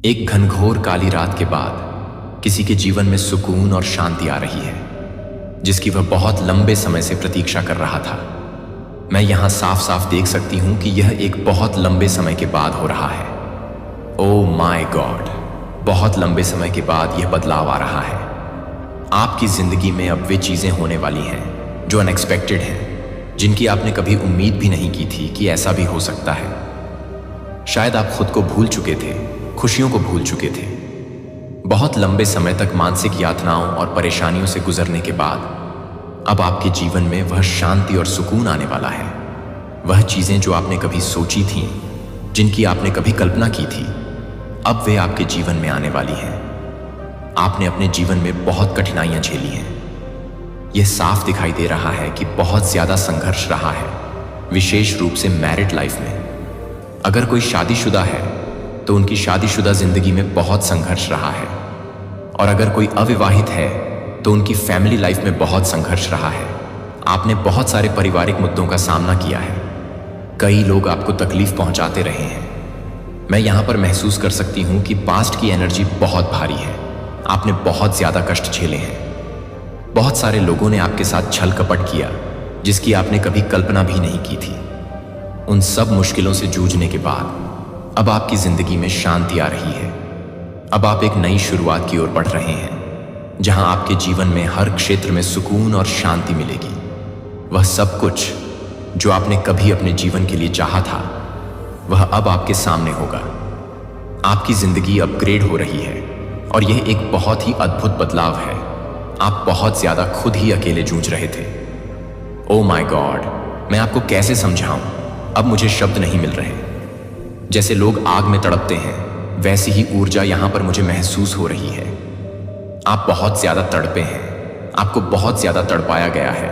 एक घनघोर काली रात के बाद किसी के जीवन में सुकून और शांति आ रही है, जिसकी वह बहुत लंबे समय से प्रतीक्षा कर रहा था। मैं यहां साफ साफ देख सकती हूं कि यह एक बहुत लंबे समय के बाद हो रहा है। ओह माय गॉड, बहुत लंबे समय के बाद यह बदलाव आ रहा है। आपकी जिंदगी में अब वे चीजें होने वाली हैं जो अनएक्सपेक्टेड हैं, जिनकी आपने कभी उम्मीद भी नहीं की थी कि ऐसा भी हो सकता है। शायद आप खुद को भूल चुके थे, खुशियों को भूल चुके थे। बहुत लंबे समय तक मानसिक यातनाओं और परेशानियों से गुजरने के बाद अब आपके जीवन में वह शांति और सुकून आने वाला है। वह चीजें जो आपने कभी सोची थीं, जिनकी आपने कभी कल्पना की थी, अब वे आपके जीवन में आने वाली हैं। आपने अपने जीवन में बहुत कठिनाइयां झेली हैं। यह साफ दिखाई दे रहा है कि बहुत ज्यादा संघर्ष रहा है, विशेष रूप से मैरिड लाइफ में। अगर कोई शादीशुदा है तो उनकी शादीशुदा जिंदगी में बहुत संघर्ष रहा है, और अगर कोई अविवाहित है तो उनकी फैमिली लाइफ में बहुत संघर्ष रहा है। आपने बहुत सारे पारिवारिक मुद्दों का सामना किया है। कई लोग आपको तकलीफ पहुंचाते रहे हैं। मैं यहां पर महसूस कर सकती हूं कि पास्ट की एनर्जी बहुत भारी है। आपने बहुत ज्यादा कष्ट झेले हैं। बहुत सारे लोगों ने आपके साथ छल कपट किया, जिसकी आपने कभी कल्पना भी नहीं की थी। उन सब मुश्किलों से जूझने के बाद अब आपकी जिंदगी में शांति आ रही है। अब आप एक नई शुरुआत की ओर बढ़ रहे हैं, जहां आपके जीवन में हर क्षेत्र में सुकून और शांति मिलेगी। वह सब कुछ जो आपने कभी अपने जीवन के लिए चाहा था, वह अब आपके सामने होगा। आपकी जिंदगी अपग्रेड हो रही है, और यह एक बहुत ही अद्भुत बदलाव है। आप बहुत ज्यादा खुद ही अकेले जूझ रहे थे। ओह माय गॉड, मैं आपको कैसे समझाऊं, अब मुझे शब्द नहीं मिल रहे। जैसे लोग आग में तड़पते हैं, वैसी ही ऊर्जा यहां पर मुझे महसूस हो रही है। आप बहुत ज्यादा तड़पे हैं। आपको बहुत ज्यादा तड़पाया गया है,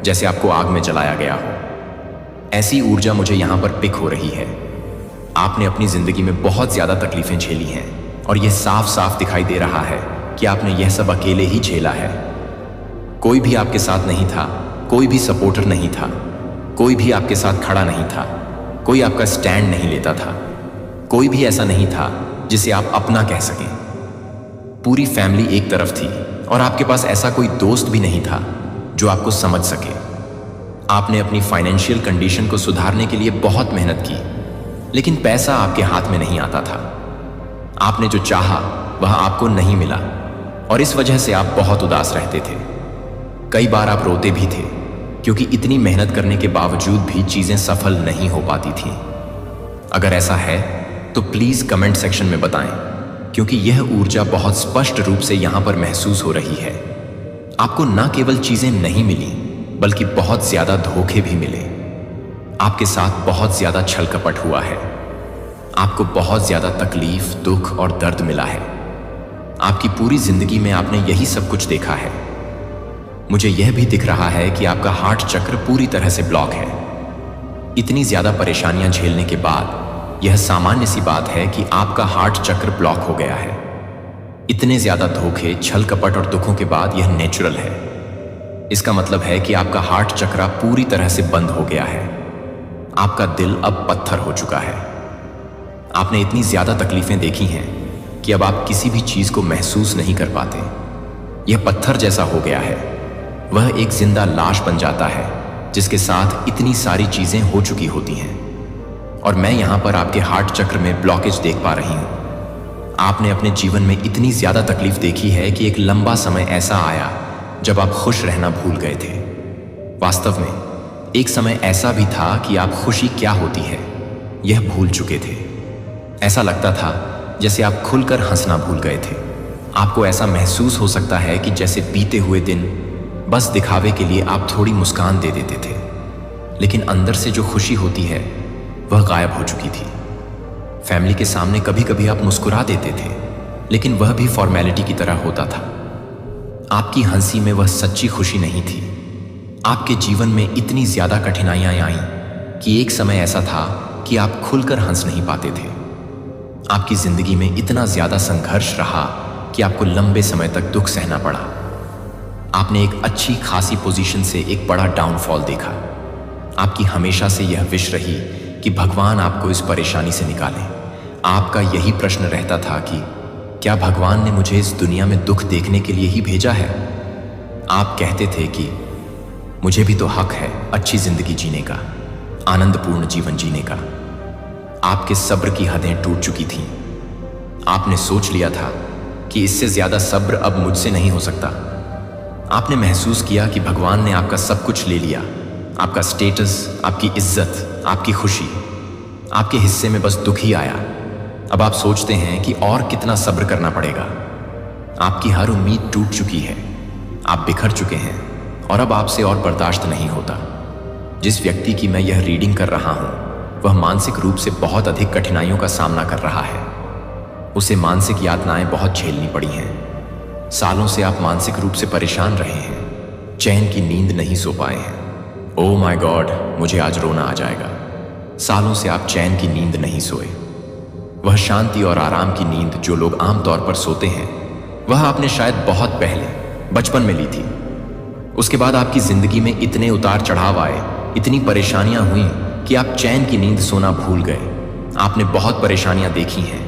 जैसे आपको आग में जलाया गया हो। ऐसी ऊर्जा मुझे यहां पर पिक हो रही है। आपने अपनी जिंदगी में बहुत ज्यादा तकलीफें झेली हैं, और यह साफ साफ दिखाई दे रहा है कि आपने यह सब अकेले ही झेला है। कोई भी आपके साथ नहीं था, कोई भी सपोर्टर नहीं था, कोई भी आपके साथ खड़ा नहीं था, कोई आपका स्टैंड नहीं लेता था, कोई भी ऐसा नहीं था जिसे आप अपना कह सकें। पूरी फैमिली एक तरफ थी, और आपके पास ऐसा कोई दोस्त भी नहीं था जो आपको समझ सके। आपने अपनी फाइनेंशियल कंडीशन को सुधारने के लिए बहुत मेहनत की, लेकिन पैसा आपके हाथ में नहीं आता था। आपने जो चाहा वह आपको नहीं मिला, और इस वजह से आप बहुत उदास रहते थे। कई बार आप रोते भी थे, क्योंकि इतनी मेहनत करने के बावजूद भी चीजें सफल नहीं हो पाती थीं। अगर ऐसा है तो प्लीज कमेंट सेक्शन में बताएं, क्योंकि यह ऊर्जा बहुत स्पष्ट रूप से यहां पर महसूस हो रही है। आपको न केवल चीजें नहीं मिली, बल्कि बहुत ज्यादा धोखे भी मिले। आपके साथ बहुत ज्यादा छल कपट हुआ है। आपको बहुत ज्यादा तकलीफ, दुख और दर्द मिला है। आपकी पूरी जिंदगी में आपने यही सब कुछ देखा है। मुझे यह भी दिख रहा है कि आपका हार्ट चक्र पूरी तरह से ब्लॉक है। इतनी ज्यादा परेशानियां झेलने के बाद यह सामान्य सी बात है कि आपका हार्ट चक्र ब्लॉक हो गया है। इतने ज्यादा धोखे, छल कपट और दुखों के बाद यह नेचुरल है। इसका मतलब है कि आपका हार्ट चक्र पूरी तरह से बंद हो गया है। आपका दिल अब पत्थर हो चुका है। आपने इतनी ज्यादा तकलीफें देखी हैं कि अब आप किसी भी चीज को महसूस नहीं कर पाते। यह पत्थर जैसा हो गया है। वह एक जिंदा लाश बन जाता है, जिसके साथ इतनी सारी चीजें हो चुकी होती हैं। और मैं यहां पर आपके हार्ट चक्र में ब्लॉकेज देख पा रही हूं। आपने अपने जीवन में इतनी ज्यादा तकलीफ देखी है कि एक लंबा समय ऐसा आया जब आप खुश रहना भूल गए थे। वास्तव में एक समय ऐसा भी था कि आप खुशी क्या होती है यह भूल चुके थे। ऐसा लगता था जैसे आप खुलकर हंसना भूल गए थे। आपको ऐसा महसूस हो सकता है कि जैसे बीते हुए दिन बस दिखावे के लिए आप थोड़ी मुस्कान दे देते थे, लेकिन अंदर से जो खुशी होती है वह गायब हो चुकी थी। फैमिली के सामने कभी कभी आप मुस्कुरा देते थे, लेकिन वह भी फॉर्मेलिटी की तरह होता था। आपकी हंसी में वह सच्ची खुशी नहीं थी। आपके जीवन में इतनी ज्यादा कठिनाइयां आईं कि एक समय ऐसा था कि आप खुलकर हंस नहीं पाते थे। आपकी जिंदगी में इतना ज्यादा संघर्ष रहा कि आपको लंबे समय तक दुख सहना पड़ा। आपने एक अच्छी खासी पोजीशन से एक बड़ा डाउनफॉल देखा। आपकी हमेशा से यह विश रही कि भगवान आपको इस परेशानी से निकालें, आपका यही प्रश्न रहता था कि क्या भगवान ने मुझे इस दुनिया में दुख देखने के लिए ही भेजा है? आप कहते थे कि मुझे भी तो हक है अच्छी जिंदगी जीने का, आनंदपूर्ण जीवन जीने का। आपके सब्र की हदें टूट चुकी थीं। आपने सोच लिया था कि इससे ज्यादा सब्र अब मुझसे नहीं हो सकता। आपने महसूस किया कि भगवान ने आपका सब कुछ ले लिया, आपका स्टेटस, आपकी इज्जत, आपकी खुशी। आपके हिस्से में बस दुख ही आया। अब आप सोचते हैं कि और कितना सब्र करना पड़ेगा। आपकी हर उम्मीद टूट चुकी है, आप बिखर चुके हैं और अब आपसे और बर्दाश्त नहीं होता। जिस व्यक्ति की मैं यह रीडिंग कर रहा हूं, वह मानसिक रूप से बहुत अधिक कठिनाइयों का सामना कर रहा है। उसे मानसिक यातनाएं बहुत झेलनी पड़ी हैं। सालों से आप मानसिक रूप से परेशान रहे हैं, चैन की नींद नहीं सो पाए हैं। ओह माय गॉड, मुझे आज रोना आ जाएगा। सालों से आप चैन की नींद नहीं सोए। वह शांति और आराम की नींद जो लोग आमतौर पर सोते हैं, वह आपने शायद बहुत पहले बचपन में ली थी। उसके बाद आपकी जिंदगी में इतने उतार चढ़ाव आए, इतनी परेशानियां हुई कि आप चैन की नींद सोना भूल गए। आपने बहुत परेशानियां देखी हैं।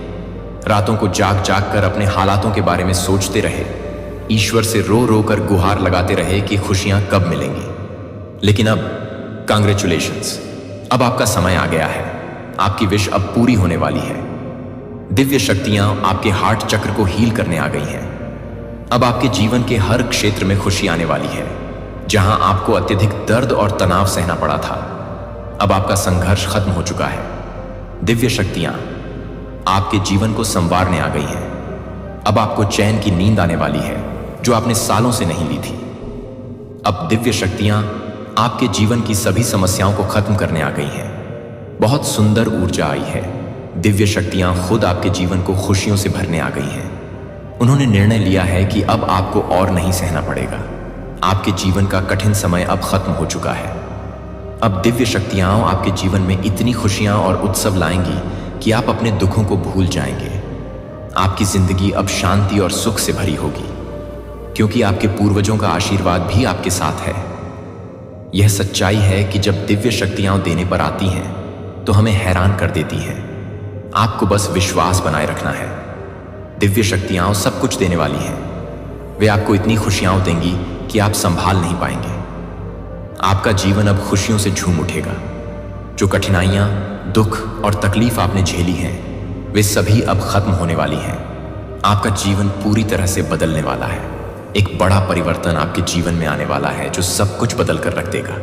रातों को जाग जाग कर अपने हालातों के बारे में सोचते रहे, ईश्वर से रो रो कर गुहार लगाते रहे कि खुशियां कब मिलेंगी। लेकिन अब कांग्रेचुलेशंस, अब आपका समय आ गया है। आपकी विश अब पूरी होने वाली है। दिव्य शक्तियां आपके हार्ट चक्र को हील करने आ गई हैं। अब आपके जीवन के हर क्षेत्र में खुशी आने वाली है। जहां आपको अत्यधिक दर्द और तनाव सहना पड़ा था, अब आपका संघर्ष खत्म हो चुका है। दिव्य शक्तियां आपके जीवन को संवारने आ गई हैं। अब आपको चैन की नींद आने वाली है जो आपने सालों से नहीं ली थी। अब दिव्य शक्तियां आपके जीवन की सभी समस्याओं को खत्म करने आ गई हैं। बहुत सुंदर ऊर्जा आई है। दिव्य शक्तियां खुद आपके जीवन को खुशियों से भरने आ गई हैं। उन्होंने निर्णय लिया है कि अब आपको और नहीं सहना पड़ेगा। आपके जीवन का कठिन समय अब खत्म हो चुका है। अब दिव्य शक्तियां आपके जीवन में इतनी खुशियां और उत्सव लाएंगी कि आप अपने दुखों को भूल जाएंगे। आपकी जिंदगी अब शांति और सुख से भरी होगी, क्योंकि आपके पूर्वजों का आशीर्वाद भी आपके साथ है। यह सच्चाई है कि जब दिव्य शक्तियां देने पर आती हैं तो हमें हैरान कर देती हैं। आपको बस विश्वास बनाए रखना है। दिव्य शक्तियां सब कुछ देने वाली हैं। वे आपको इतनी खुशियां देंगी कि आप संभाल नहीं पाएंगे। आपका जीवन अब खुशियों से झूम उठेगा। जो कठिनाइयां, दुख और तकलीफ आपने झेली हैं, वे सभी अब खत्म होने वाली हैं। आपका जीवन पूरी तरह से बदलने वाला है। एक बड़ा परिवर्तन आपके जीवन में आने वाला है जो सब कुछ बदल कर रख देगा।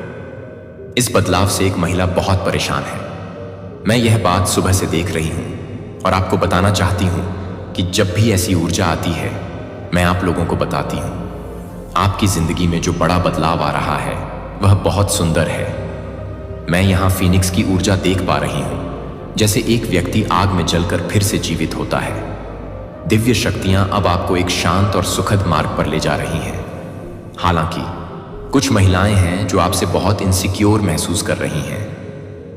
इस बदलाव से एक महिला बहुत परेशान है। मैं यह बात सुबह से देख रही हूं और आपको बताना चाहती हूं कि जब भी ऐसी ऊर्जा आती है, मैं आप लोगों को बताती हूं। आपकी जिंदगी में जो बड़ा बदलाव आ रहा है, वह बहुत सुंदर है। मैं यहां फीनिक्स की ऊर्जा देख पा रही हूं, जैसे एक व्यक्ति आग में जलकर फिर से जीवित होता है। दिव्य शक्तियां अब आपको एक शांत और सुखद मार्ग पर ले जा रही हैं। हालांकि कुछ महिलाएं हैं जो आपसे बहुत इनसिक्योर महसूस कर रही हैं।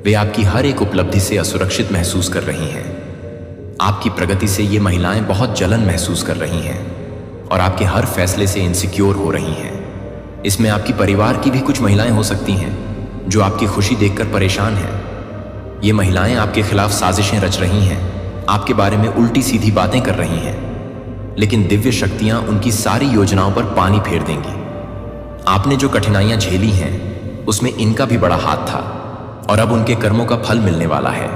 वे आपकी हर एक उपलब्धि से असुरक्षित महसूस कर रही हैं। आपकी प्रगति से ये महिलाएं बहुत जलन महसूस कर रही हैं और आपके हर फैसले से इनसिक्योर हो रही हैं। इसमें आपकी परिवार की भी कुछ महिलाएं हो सकती हैं जो आपकी खुशी देखकर परेशान हैं। ये महिलाएं आपके खिलाफ साजिशें रच रही हैं, आपके बारे में उल्टी सीधी बातें कर रही हैं, लेकिन दिव्य शक्तियां उनकी सारी योजनाओं पर पानी फेर देंगी। आपने जो कठिनाइयां झेली हैं, उसमें इनका भी बड़ा हाथ था और अब उनके कर्मों का फल मिलने वाला है।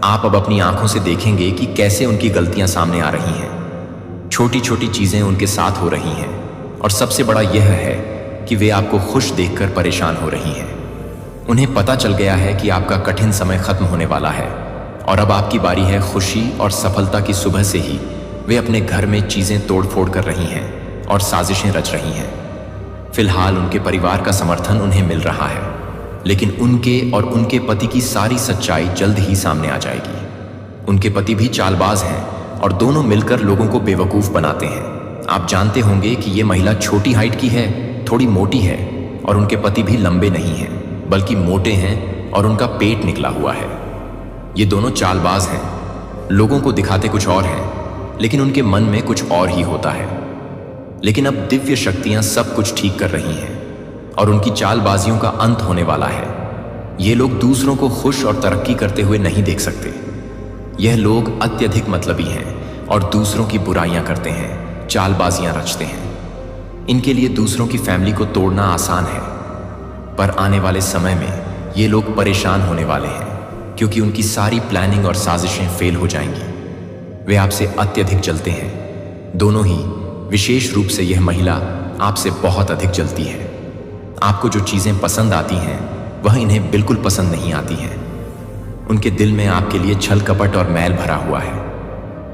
आप अब अपनी आंखों से देखेंगे कि कैसे उनकी गलतियां सामने आ रही हैं। छोटी छोटी चीजें उनके साथ हो रही हैं और सबसे बड़ा यह है कि वे आपको खुश देखकर परेशान हो रही हैं। उन्हें पता चल गया है कि आपका कठिन समय खत्म होने वाला है और अब आपकी बारी है खुशी और सफलता की। सुबह से ही वे अपने घर में चीजें तोड़ फोड़ कर रही हैं और साजिशें रच रही हैं। फिलहाल उनके परिवार का समर्थन उन्हें मिल रहा है, लेकिन उनके और उनके पति की सारी सच्चाई जल्द ही सामने आ जाएगी। उनके पति भी चालबाज हैं और दोनों मिलकर लोगों को बेवकूफ बनाते हैं। आप जानते होंगे कि ये महिला छोटी हाइट की है, थोड़ी मोटी है और उनके पति भी लंबे नहीं हैं, बल्कि मोटे हैं और उनका पेट निकला हुआ है। ये दोनों चालबाज हैं, लोगों को दिखाते कुछ और हैं, लेकिन उनके मन में कुछ और ही होता है। लेकिन अब दिव्य शक्तियां सब कुछ ठीक कर रही हैं और उनकी चालबाजियों का अंत होने वाला है। ये लोग दूसरों को खुश और तरक्की करते हुए नहीं देख सकते। यह लोग अत्यधिक मतलबी हैं और दूसरों की बुराइयां करते हैं, चालबाजियां रचते हैं। इनके लिए दूसरों की फैमिली को तोड़ना आसान है, पर आने वाले समय में ये लोग परेशान होने वाले हैं, क्योंकि उनकी सारी प्लानिंग और साजिशें फेल हो जाएंगी। वे आपसे अत्यधिक जलते हैं, दोनों ही। विशेष रूप से यह महिला आपसे बहुत अधिक जलती है। आपको जो चीज़ें पसंद आती हैं वह इन्हें बिल्कुल पसंद नहीं आती हैं। उनके दिल में आपके लिए छल कपट और मैल भरा हुआ है।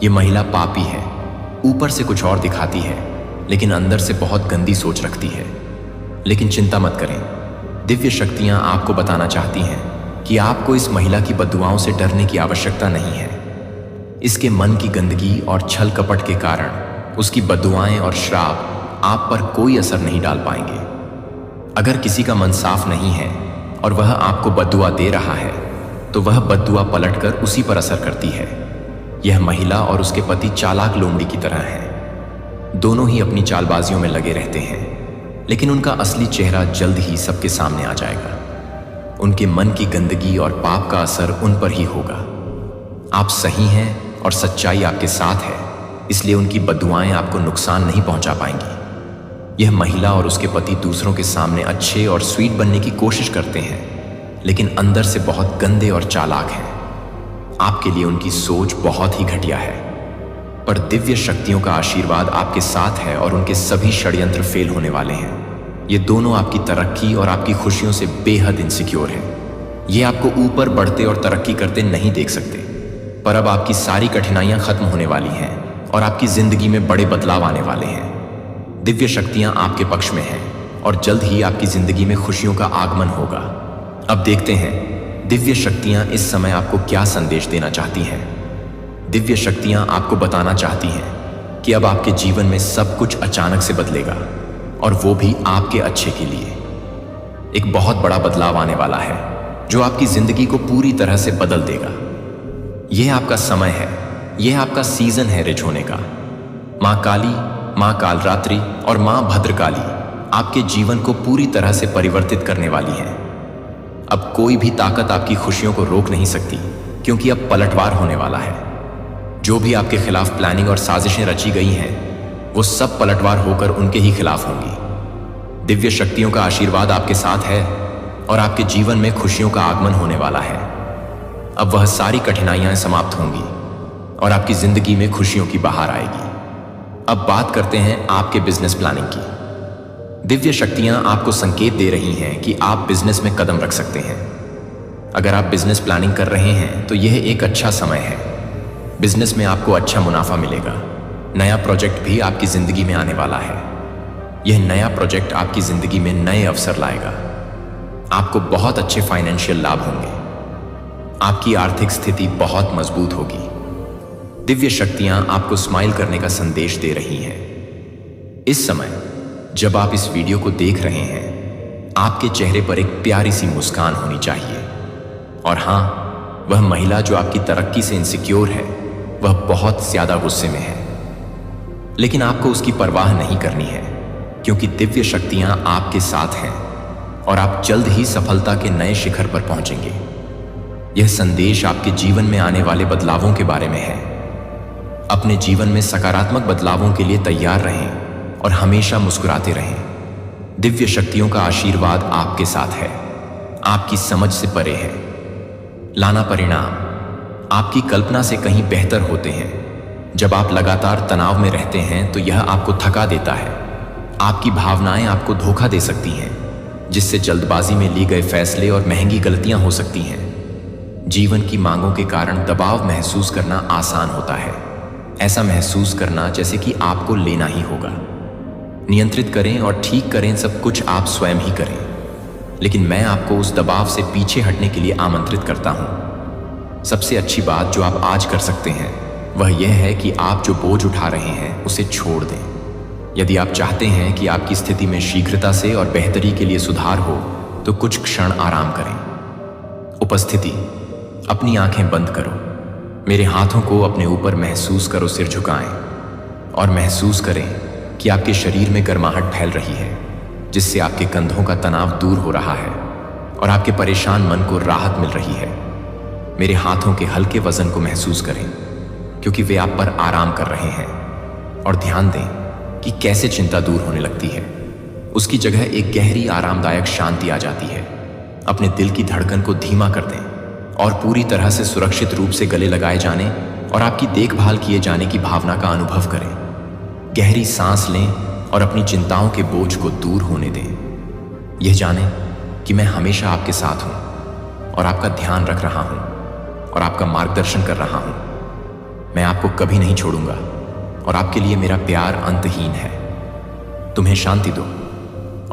ये महिला पापी है, ऊपर से कुछ और दिखाती है लेकिन अंदर से बहुत गंदी सोच रखती है। लेकिन चिंता मत करें, दिव्य शक्तियाँ आपको बताना चाहती हैं कि आपको इस महिला की बद्दुआओं से डरने की आवश्यकता नहीं है। इसके मन की गंदगी और छल कपट के कारण उसकी बद्दुआएं और श्राप आप पर कोई असर नहीं डाल पाएंगे। अगर किसी का मन साफ नहीं है और वह आपको बद्दुआ दे रहा है तो वह बद्दुआ पलटकर उसी पर असर करती है। यह महिला और उसके पति चालाक लोमड़ी की तरह हैं। दोनों ही अपनी चालबाजियों में लगे रहते हैं, लेकिन उनका असली चेहरा जल्द ही सबके सामने आ जाएगा। उनके मन की गंदगी और पाप का असर उन पर ही होगा। आप सही हैं और सच्चाई आपके साथ है, इसलिए उनकी बद्दुआएं आपको नुकसान नहीं पहुंचा पाएंगी। यह महिला और उसके पति दूसरों के सामने अच्छे और स्वीट बनने की कोशिश करते हैं, लेकिन अंदर से बहुत गंदे और चालाक हैं। आपके लिए उनकी सोच बहुत ही घटिया है, पर दिव्य शक्तियों का आशीर्वाद आपके साथ है और उनके सभी षड्यंत्र फेल होने वाले हैं। ये दोनों आपकी तरक्की और आपकी खुशियों से बेहद इनसिक्योर हैं। ये आपको ऊपर बढ़ते और तरक्की करते नहीं देख सकते, पर अब आपकी सारी कठिनाइयां खत्म होने वाली हैं और आपकी जिंदगी में बड़े बदलाव आने वाले हैं। दिव्य शक्तियां आपके पक्ष में हैं और जल्द ही आपकी जिंदगी में खुशियों का आगमन होगा। अब देखते हैं दिव्य शक्तियां इस समय आपको क्या संदेश देना चाहती हैं। दिव्य शक्तियां आपको बताना चाहती हैं कि अब आपके जीवन में सब कुछ अचानक से बदलेगा, और वो भी आपके अच्छे के लिए। एक बहुत बड़ा बदलाव आने वाला है जो आपकी जिंदगी को पूरी तरह से बदल देगा। यह आपका समय है, यह आपका सीजन है रिच होने का। माँ काली, माँ कालरात्रि और माँ भद्रकाली आपके जीवन को पूरी तरह से परिवर्तित करने वाली हैं। अब कोई भी ताकत आपकी खुशियों को रोक नहीं सकती, क्योंकि अब पलटवार होने वाला है। जो भी आपके खिलाफ प्लानिंग और साजिशें रची गई हैं, वो सब पलटवार होकर उनके ही खिलाफ होंगी। दिव्य शक्तियों का आशीर्वाद आपके साथ है और आपके जीवन में खुशियों का आगमन होने वाला है। अब वह सारी कठिनाइयां समाप्त होंगी और आपकी जिंदगी में खुशियों की बहार आएगी। अब बात करते हैं आपके बिजनेस प्लानिंग की। दिव्य शक्तियां आपको संकेत दे रही हैं कि आप बिजनेस में कदम रख सकते हैं। अगर आप बिजनेस प्लानिंग कर रहे हैं तो यह एक अच्छा समय है। बिजनेस में आपको अच्छा मुनाफा मिलेगा। नया प्रोजेक्ट भी आपकी जिंदगी में आने वाला है। यह नया प्रोजेक्ट आपकी जिंदगी में नए अवसर लाएगा। आपको बहुत अच्छे फाइनेंशियल लाभ होंगे। आपकी आर्थिक स्थिति बहुत मजबूत होगी। दिव्य शक्तियां आपको स्माइल करने का संदेश दे रही हैं। इस समय जब आप इस वीडियो को देख रहे हैं, आपके चेहरे पर एक प्यारी सी मुस्कान होनी चाहिए। और हाँ, वह महिला जो आपकी तरक्की से इनसिक्योर है, वह बहुत ज्यादा गुस्से में है, लेकिन आपको उसकी परवाह नहीं करनी है, क्योंकि दिव्य शक्तियां आपके साथ हैं और आप जल्द ही सफलता के नए शिखर पर पहुंचेंगे। यह संदेश आपके जीवन में आने वाले बदलावों के बारे में है। अपने जीवन में सकारात्मक बदलावों के लिए तैयार रहें और हमेशा मुस्कुराते रहें। दिव्य शक्तियों का आशीर्वाद आपके साथ है, आपकी समझ से परे है। लाना परिणाम आपकी कल्पना से कहीं बेहतर होते हैं। जब आप लगातार तनाव में रहते हैं तो यह आपको थका देता है। आपकी भावनाएं आपको धोखा दे सकती हैं, जिससे जल्दबाजी में लिए गए फैसले और महंगी गलतियां हो सकती हैं। जीवन की मांगों के कारण दबाव महसूस करना आसान होता है। ऐसा महसूस करना जैसे कि आपको लेना ही होगा। नियंत्रित करें और ठीक करें, सब कुछ आप स्वयं ही करें। लेकिन मैं आपको उस दबाव से पीछे हटने के लिए आमंत्रित करता हूं। सबसे अच्छी बात जो आप आज कर सकते हैं वह यह है कि आप जो बोझ उठा रहे हैं उसे छोड़ दें। यदि आप चाहते हैं कि आपकी स्थिति में शीघ्रता से और बेहतरी के लिए सुधार हो तो कुछ क्षण आराम करें। उपस्थिति, अपनी आंखें बंद करो, मेरे हाथों को अपने ऊपर महसूस करो, सिर झुकाएं और महसूस करें कि आपके शरीर में गर्माहट फैल रही है, जिससे आपके कंधों का तनाव दूर हो रहा है और आपके परेशान मन को राहत मिल रही है। मेरे हाथों के हल्के वजन को महसूस करें, क्योंकि वे आप पर आराम कर रहे हैं। और ध्यान दें कि कैसे चिंता दूर होने लगती है। उसकी जगह एक गहरी आरामदायक शांति आ जाती है। अपने दिल की धड़कन को धीमा कर दें और पूरी तरह से सुरक्षित रूप से गले लगाए जाने और आपकी देखभाल किए जाने की भावना का अनुभव करें। गहरी सांस लें और अपनी चिंताओं के बोझ को दूर होने दें। यह जानें कि मैं हमेशा आपके साथ हूं और आपका ध्यान रख रहा हूं और आपका मार्गदर्शन कर रहा हूं। मैं आपको कभी नहीं छोड़ूंगा और आपके लिए मेरा प्यार अंतहीन है। तुम्हें शांति दो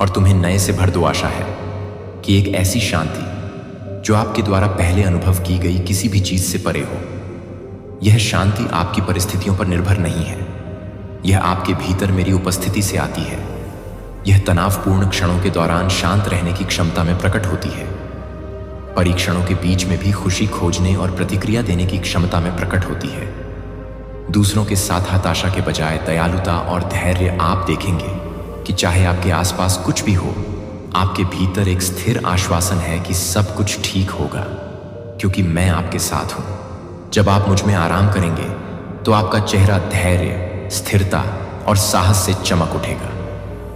और तुम्हें नए से भर दो आशा है कि एक ऐसी शांति जो आपके द्वारा पहले अनुभव की गई किसी भी चीज से परे हो। यह शांति आपकी परिस्थितियों पर निर्भर नहीं है, यह आपके भीतर मेरी उपस्थिति से आती है। यह तनावपूर्ण क्षणों के दौरान शांत रहने की क्षमता में प्रकट होती है। परीक्षणों के बीच में भी खुशी खोजने और प्रतिक्रिया देने की क्षमता में प्रकट होती है। दूसरों के साथ हताशा के बजाय दयालुता और धैर्य आप देखेंगे कि चाहे आपके आसपास कुछ भी हो, आपके भीतर एक स्थिर आश्वासन है कि सब कुछ ठीक होगा, क्योंकि मैं आपके साथ हूं। जब आप मुझ में आराम करेंगे तो आपका चेहरा धैर्य, स्थिरता और साहस से चमक उठेगा।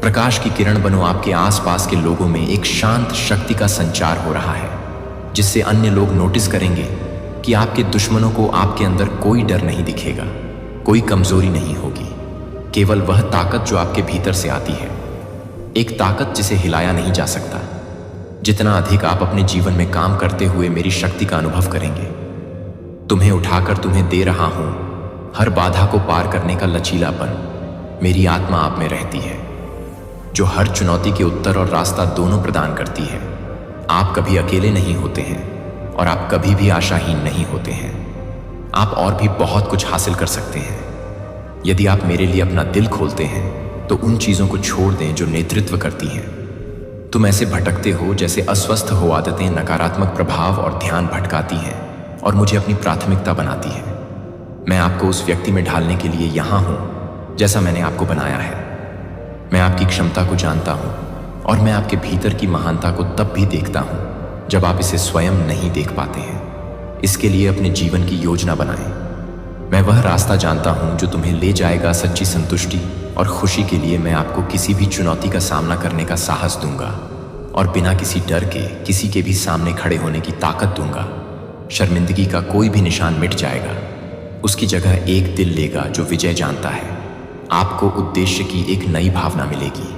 प्रकाश की किरण बनो। आपके आसपास के लोगों में एक शांत शक्ति का संचार हो रहा है, जिससे अन्य लोग नोटिस करेंगे कि आपके दुश्मनों को आपके अंदर कोई डर नहीं दिखेगा, कोई कमजोरी नहीं होगी, केवल वह ताकत जो आपके भीतर से आती है। एक ताकत जिसे हिलाया नहीं जा सकता। जितना अधिक आप अपने जीवन में काम करते हुए मेरी शक्ति का अनुभव करेंगे, तुम्हें उठाकर तुम्हें दे रहा हूं हर बाधा को पार करने का लचीलापन। मेरी आत्मा आप में रहती है, जो हर चुनौती के उत्तर और रास्ता दोनों प्रदान करती है। आप कभी अकेले नहीं होते हैं और आप कभी भी आशाहीन नहीं होते हैं। आप और भी बहुत कुछ हासिल कर सकते हैं यदि आप मेरे लिए अपना दिल खोलते हैं, तो उन चीजों को छोड़ दें जो नेतृत्व करती हैं। तुम ऐसे भटकते हो जैसे अस्वस्थ हो आदतें नकारात्मक प्रभाव और ध्यान भटकाती हैं और मुझे अपनी प्राथमिकता बनाती है। मैं आपको उस व्यक्ति में ढालने के लिए यहां हूं जैसा मैंने आपको बनाया है। मैं आपकी क्षमता को जानता हूं और मैं आपके भीतर की महानता को तब भी देखता हूं जब आप इसे स्वयं नहीं देख पाते हैं। इसके लिए अपने जीवन की योजना बनाएं। मैं वह रास्ता जानता हूं जो तुम्हें ले जाएगा सच्ची संतुष्टि और खुशी के लिए। मैं आपको किसी भी चुनौती का सामना करने का साहस दूंगा और बिना किसी डर के किसी के भी सामने खड़े होने की ताकत दूंगा। शर्मिंदगी का कोई भी निशान मिट जाएगा। उसकी जगह एक दिल लेगा जो विजय जानता है। आपको उद्देश्य की एक नई भावना मिलेगी।